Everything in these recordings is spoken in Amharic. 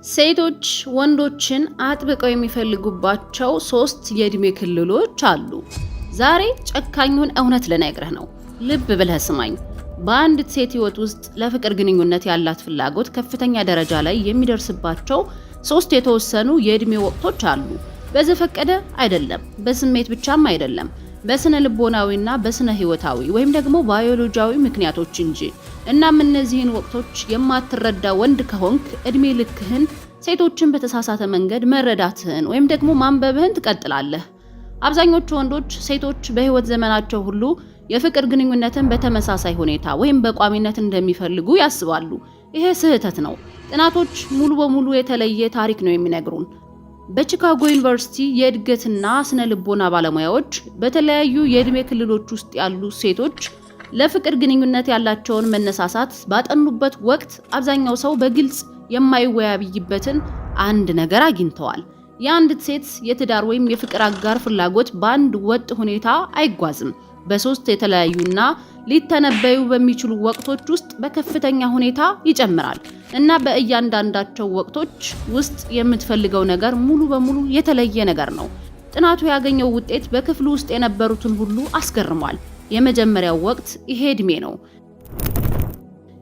ሴቶች ወንዶችን አጥብቀው የሚፈልጉባቸው 3 የእድሜ ክልሎች አሉ። ዛሬ ጨካኙን እውነት ልነግርህ ነው። ልብ ብለህ ስማኝ። በአንዲት ሴት ህይወት ውስጥ ለፍቅር ግንኙነት ያላት ፍላጎት ከፍተኛ ደረጃ ላይ የሚደርስባቸው 3 የተወሰኑ የእድሜ ወቅቶች አሉ። በዘፈቀደ አይደለም፣ በስሜት ብቻም አይደለም፣ በስነ ልቦናዊና በስነ ህይወታዊ ወይም ደግሞ ባዮሎጂያዊ ምክንያቶች እንጂ። እናም እነዚህን ወቅቶች የማትረዳ ወንድ ከሆንክ እድሜ ልክህን ሴቶችን በተሳሳተ መንገድ መረዳትህን ወይም ደግሞ ማንበብህን ትቀጥላለህ። አብዛኞቹ ወንዶች ሴቶች በህይወት ዘመናቸው ሁሉ የፍቅር ግንኙነትን በተመሳሳይ ሁኔታ ወይም በቋሚነት እንደሚፈልጉ ያስባሉ። ይሄ ስህተት ነው። ጥናቶች ሙሉ በሙሉ የተለየ ታሪክ ነው የሚነግሩን። በቺካጎ ዩኒቨርሲቲ የእድገትና ስነ ልቦና ባለሙያዎች በተለያዩ የእድሜ ክልሎች ውስጥ ያሉ ሴቶች ለፍቅር ግንኙነት ያላቸውን መነሳሳት ባጠኑበት ወቅት አብዛኛው ሰው በግልጽ የማይወያይበትን አንድ ነገር አግኝተዋል። የአንዲት ሴት የትዳር ወይም የፍቅር አጋር ፍላጎት በአንድ ወጥ ሁኔታ አይጓዝም። በ3 የተለያዩና ሊተነበዩ በሚችሉ ወቅቶች ውስጥ በከፍተኛ ሁኔታ ይጨምራል እና በእያንዳንዳቸው ወቅቶች ውስጥ የምትፈልገው ነገር ሙሉ በሙሉ የተለየ ነገር ነው። ጥናቱ ያገኘው ውጤት በክፍሉ ውስጥ የነበሩትን ሁሉ አስገርሟል። የመጀመሪያው ወቅት ይሄ እድሜ ነው።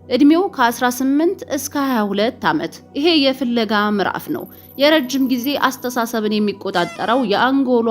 እድሜው ከ18 እስከ 22 ዓመት። ይሄ የፍለጋ ምዕራፍ ነው። የረጅም ጊዜ አስተሳሰብን የሚቆጣጠረው የአንጎሏ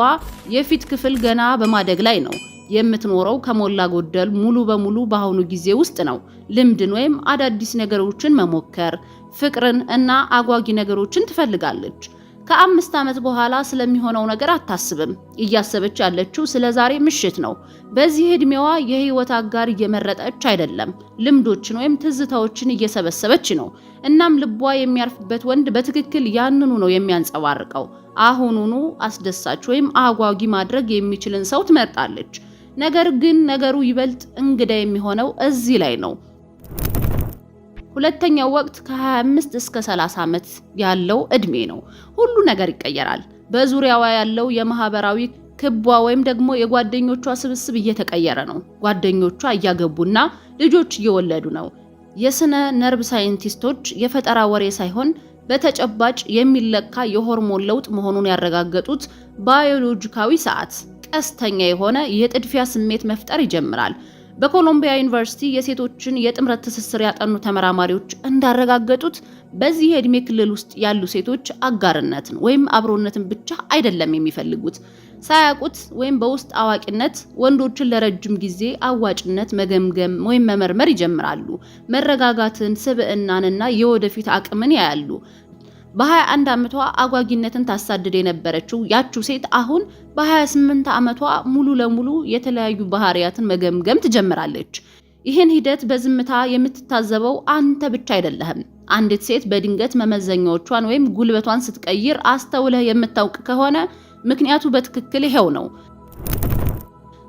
የፊት ክፍል ገና በማደግ ላይ ነው። የምትኖረው ከሞላ ጎደል ሙሉ በሙሉ በአሁኑ ጊዜ ውስጥ ነው። ልምድን ወይም አዳዲስ ነገሮችን መሞከር፣ ፍቅርን እና አጓጊ ነገሮችን ትፈልጋለች። ከ5 ዓመት በኋላ ስለሚሆነው ነገር አታስብም። እያሰበች ያለችው ስለ ዛሬ ምሽት ነው። በዚህ እድሜዋ የህይወት አጋር እየመረጠች አይደለም፣ ልምዶችን ወይም ትዝታዎችን እየሰበሰበች ነው። እናም ልቧ የሚያርፍበት ወንድ በትክክል ያንኑ ነው የሚያንጸባርቀው። አሁኑኑ አስደሳች ወይም አጓጊ ማድረግ የሚችልን ሰው ትመርጣለች። ነገር ግን ነገሩ ይበልጥ እንግዳ የሚሆነው እዚህ ላይ ነው። ሁለተኛው ወቅት ከ25 እስከ 30 ዓመት ያለው እድሜ ነው። ሁሉ ነገር ይቀየራል። በዙሪያዋ ያለው የማህበራዊ ክቧ ወይም ደግሞ የጓደኞቿ ስብስብ እየተቀየረ ነው። ጓደኞቿ እያገቡና ልጆች እየወለዱ ነው። የስነ ነርቭ ሳይንቲስቶች የፈጠራ ወሬ ሳይሆን በተጨባጭ የሚለካ የሆርሞን ለውጥ መሆኑን ያረጋገጡት ባዮሎጂካዊ ሰዓት ቀስተኛ የሆነ የጥድፊያ ስሜት መፍጠር ይጀምራል። በኮሎምቢያ ዩኒቨርሲቲ የሴቶችን የጥምረት ትስስር ያጠኑ ተመራማሪዎች እንዳረጋገጡት በዚህ የእድሜ ክልል ውስጥ ያሉ ሴቶች አጋርነትን ወይም አብሮነትን ብቻ አይደለም የሚፈልጉት። ሳያውቁት ወይም በውስጥ አዋቂነት ወንዶችን ለረጅም ጊዜ አዋጭነት መገምገም ወይም መመርመር ይጀምራሉ። መረጋጋትን፣ ስብዕናንና የወደፊት አቅምን ያያሉ። በ21 ዓመቷ አጓጊነትን ታሳድድ የነበረችው ያቺው ሴት አሁን በ28 ዓመቷ ሙሉ ለሙሉ የተለያዩ ባህሪያትን መገምገም ትጀምራለች። ይህን ሂደት በዝምታ የምትታዘበው አንተ ብቻ አይደለህም። አንዲት ሴት በድንገት መመዘኛዎቿን ወይም ጉልበቷን ስትቀይር አስተውለህ የምታውቅ ከሆነ ምክንያቱ በትክክል ይሄው ነው።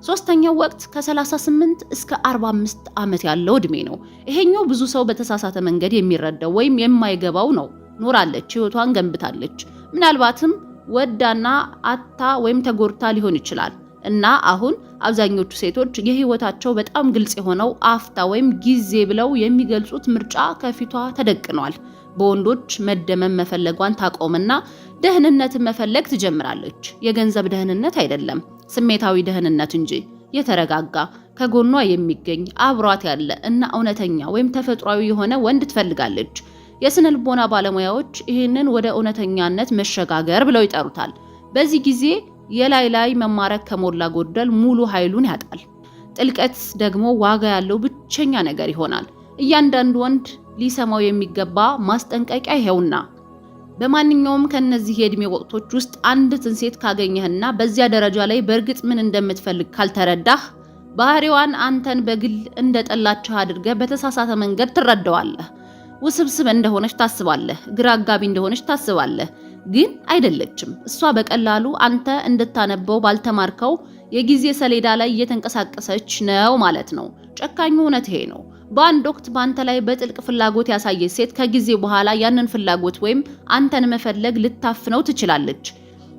ሶስተኛው ወቅት ከ38 እስከ 45 ዓመት ያለው እድሜ ነው። ይሄኛው ብዙ ሰው በተሳሳተ መንገድ የሚረዳው ወይም የማይገባው ነው። ኖራለች፣ ህይወቷን ገንብታለች፣ ምናልባትም ወዳና አታ ወይም ተጎርታ ሊሆን ይችላል። እና አሁን አብዛኞቹ ሴቶች የህይወታቸው በጣም ግልጽ የሆነው አፍታ ወይም ጊዜ ብለው የሚገልጹት ምርጫ ከፊቷ ተደቅኗል። በወንዶች መደመም መፈለጓን ታቆምና ደህንነትን መፈለግ ትጀምራለች። የገንዘብ ደህንነት አይደለም፣ ስሜታዊ ደህንነት እንጂ። የተረጋጋ ከጎኗ የሚገኝ አብሯት ያለ እና እውነተኛ ወይም ተፈጥሯዊ የሆነ ወንድ ትፈልጋለች። የስነ ልቦና ባለሙያዎች ይህንን ወደ እውነተኛነት መሸጋገር ብለው ይጠሩታል። በዚህ ጊዜ የላይ መማረክ ከሞላ ጎደል ሙሉ ኃይሉን ያጣል። ጥልቀት ደግሞ ዋጋ ያለው ብቸኛ ነገር ይሆናል። እያንዳንዱ ወንድ ሊሰማው የሚገባ ማስጠንቀቂያ ይሄውና። በማንኛውም ከነዚህ የእድሜ ወቅቶች ውስጥ አንዲትን ሴት ካገኘህና በዚያ ደረጃ ላይ በእርግጥ ምን እንደምትፈልግ ካልተረዳህ ባህሪዋን አንተን በግል እንደጠላችህ አድርገህ በተሳሳተ መንገድ ትረዳዋለህ። ውስብስብ እንደሆነች ታስባለህ፣ ግራ አጋቢ እንደሆነች ታስባለህ፣ ግን አይደለችም። እሷ በቀላሉ አንተ እንድታነበው ባልተማርከው የጊዜ ሰሌዳ ላይ እየተንቀሳቀሰች ነው ማለት ነው። ጨካኙ እውነት ይሄ ነው። በአንድ ወቅት በአንተ ላይ በጥልቅ ፍላጎት ያሳየች ሴት ከጊዜ በኋላ ያንን ፍላጎት ወይም አንተን መፈለግ ልታፍነው ትችላለች።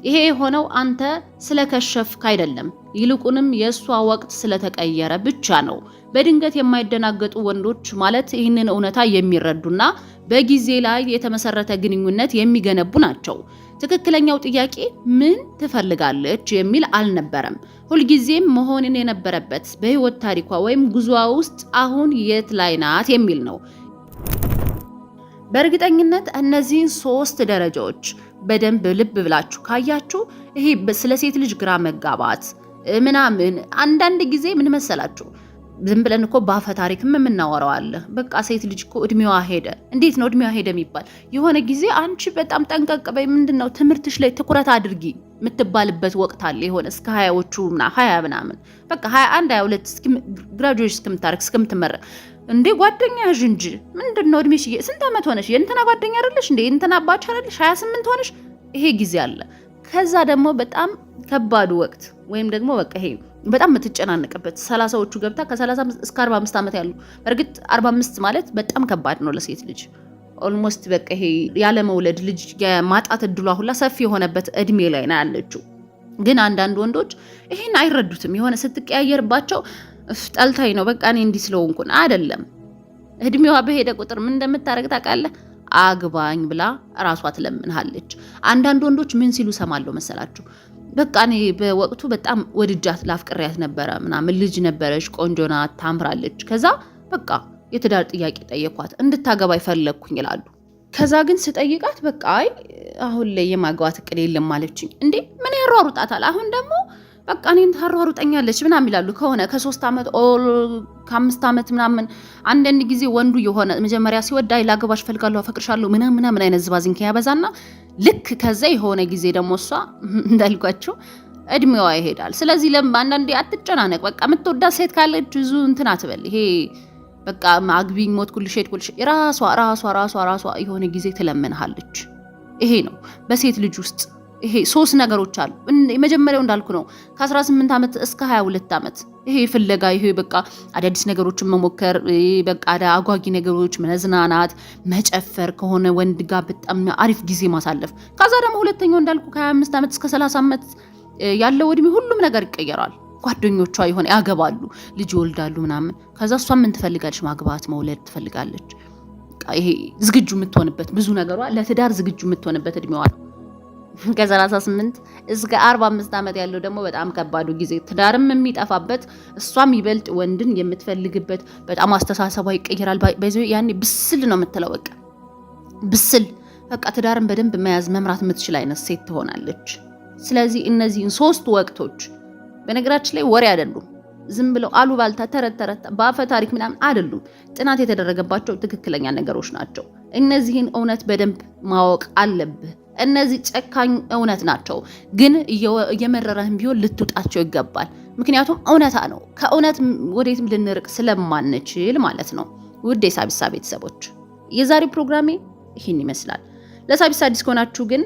ይሄ የሆነው አንተ ስለከሸፍክ አይደለም፣ ይልቁንም የሷ ወቅት ስለተቀየረ ብቻ ነው። በድንገት የማይደናገጡ ወንዶች ማለት ይህንን እውነታ የሚረዱና በጊዜ ላይ የተመሰረተ ግንኙነት የሚገነቡ ናቸው። ትክክለኛው ጥያቄ ምን ትፈልጋለች የሚል አልነበረም። ሁልጊዜም መሆንን የነበረበት በህይወት ታሪኳ ወይም ጉዟ ውስጥ አሁን የት ላይ ናት የሚል ነው። በእርግጠኝነት እነዚህን 3 ደረጃዎች በደንብ ልብ ብላችሁ ካያችሁ ይሄ ስለ ሴት ልጅ ግራ መጋባት ምናምን አንዳንድ ጊዜ ምን መሰላችሁ ዝም ብለን እኮ ባፈ ታሪክም የምናወራው አለ። በቃ ሴት ልጅ እኮ እድሜዋ ሄደ። እንዴት ነው እድሜዋ ሄደ የሚባል? የሆነ ጊዜ አንቺ በጣም ጠንቀቅ በይ፣ ምንድነው ትምህርትሽ ላይ ትኩረት አድርጊ የምትባልበት ወቅት አለ። የሆነ እስከ 20ዎቹ 20 ምናምን በቃ 21 22 ግራጁዌት እስከምትመረቅ እንዴ ጓደኛሽ እንጂ ምንድነው እድሜሽ? ስንት ዓመት ሆነሽ? የእንትና ጓደኛ አይደለሽ እንዴ? እንትና አባች አይደለሽ? 28 ሆነሽ? ይሄ ጊዜ አለ። ከዛ ደግሞ በጣም ከባዱ ወቅት ወይም ደግሞ በቃ ይሄ በጣም የምትጨናነቅበት 30ዎቹ ገብታ ከ30 እስከ 45 ዓመት ያሉ። በእርግጥ 45 ማለት በጣም ከባድ ነው ለሴት ልጅ። ኦልሞስት በቃ ይሄ ያለ መውለድ ልጅ የማጣት እድሏ ሁላ ሰፊ የሆነበት እድሜ ላይ ነው ያለችው። ግን አንዳንድ ወንዶች ይሄን አይረዱትም። የሆነ ስትቀያየርባቸው ጠልታይ ነው በቃ እኔ እንዲህ ስለሆንኩ አይደለም። እድሜዋ በሄደ ቁጥር ምን እንደምታረግ ታውቃለህ? አግባኝ ብላ ራሷ ትለምንሃለች። አንዳንድ ወንዶች ምን ሲሉ ሰማለሁ መሰላችሁ? በቃ እኔ በወቅቱ በጣም ወድጃት ላፍቅሪያት ነበረ ምናምን፣ ልጅ ነበረች፣ ቆንጆ ናት፣ ታምራለች። ከዛ በቃ የትዳር ጥያቄ ጠየኳት፣ እንድታገባኝ ፈለግኩኝ ይላሉ። ከዛ ግን ስጠይቃት በቃ አይ አሁን ላይ የማግባት እቅድ የለም አለችኝ። እንዴ ምን ያሯሩጣታል? አሁን ደግሞ በቃ እኔን ታሯሩጠኛለች ምናምን ይላሉ። ከሆነ ከ3 ዓመት ከ5 ዓመት ምናምን። አንዳንድ ጊዜ ወንዱ የሆነ መጀመሪያ ሲወድ አይ ላገባሽ ፈልጋለሁ አፈቅርሻለሁ ምናምን አይነት ዝባዝን ከያበዛና ልክ ከዛ የሆነ ጊዜ ደግሞ እሷ እንዳልኳቸው እድሜዋ ይሄዳል። ስለዚህ አንዳንዴ አትጨናነቅ። በቃ የምትወዳት ሴት ካለች ብዙ እንትን አትበል። ይሄ በቃ አግቢኝ ሞትኩልሽ ሄድኩልሽ ራሷ የሆነ ጊዜ ትለምንሃለች። ይሄ ነው በሴት ልጅ ውስጥ ይሄ 3 ነገሮች አሉ። የመጀመሪያው እንዳልኩ ነው ከ18 ዓመት እስከ 22 ዓመት ይሄ ፍለጋ፣ ይሄ በቃ አዳዲስ ነገሮችን መሞከር፣ በቃ አጓጊ ነገሮች መዝናናት፣ መጨፈር፣ ከሆነ ወንድ ጋር በጣም አሪፍ ጊዜ ማሳለፍ። ከዛ ደግሞ ሁለተኛው እንዳልኩ ከ25 ዓመት እስከ 30 ዓመት ያለው እድሜ ሁሉም ነገር ይቀየራል። ጓደኞቿ ይሆነ ያገባሉ፣ ልጅ ይወልዳሉ ምናምን። ከዛ እሷ ምን ትፈልጋለች? ማግባት መውለድ ትፈልጋለች። ይሄ ዝግጁ የምትሆንበት ብዙ ነገሯ ለትዳር ዝግጁ የምትሆንበት እድሜዋ ነው። ከ38 እስከ 45 ዓመት ያለው ደግሞ በጣም ከባዱ ጊዜ፣ ትዳርም የሚጠፋበት እሷም ይበልጥ ወንድን የምትፈልግበት፣ በጣም አስተሳሰቧ ይቀየራል። ያኔ ብስል ነው የምትለው። በቃ ብስል በቃ ትዳርን በደንብ መያዝ መምራት የምትችል አይነት ሴት ትሆናለች። ስለዚህ እነዚህን 3 ወቅቶች በነገራችን ላይ ወሬ አይደሉም። ዝም ብለው አሉባልታ ተረት በአፈ ታሪክ ምናምን አይደሉም። ጥናት የተደረገባቸው ትክክለኛ ነገሮች ናቸው። እነዚህን እውነት በደንብ ማወቅ አለብህ። እነዚህ ጨካኝ እውነት ናቸው፣ ግን እየመረረህም ቢሆን ልትውጣቸው ይገባል። ምክንያቱም እውነታ ነው። ከእውነት ወዴትም ልንርቅ ስለማንችል ማለት ነው። ውድ የሳቢሳ ቤተሰቦች የዛሬ ፕሮግራሜ ይህን ይመስላል። ለሳቢሳ አዲስ ከሆናችሁ ግን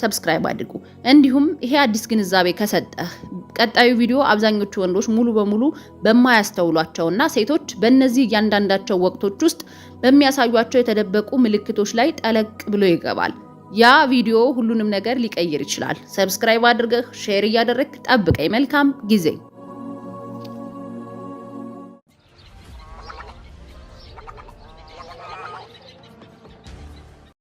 ሰብስክራይብ አድርጉ። እንዲሁም ይሄ አዲስ ግንዛቤ ከሰጠህ ቀጣዩ ቪዲዮ አብዛኞቹ ወንዶች ሙሉ በሙሉ በማያስተውሏቸውና ሴቶች በእነዚህ እያንዳንዳቸው ወቅቶች ውስጥ በሚያሳዩቸው የተደበቁ ምልክቶች ላይ ጠለቅ ብሎ ይገባል። ያ ቪዲዮ ሁሉንም ነገር ሊቀይር ይችላል። ሰብስክራይብ አድርገህ ሼር እያደረግህ ጠብቀኝ። መልካም ጊዜ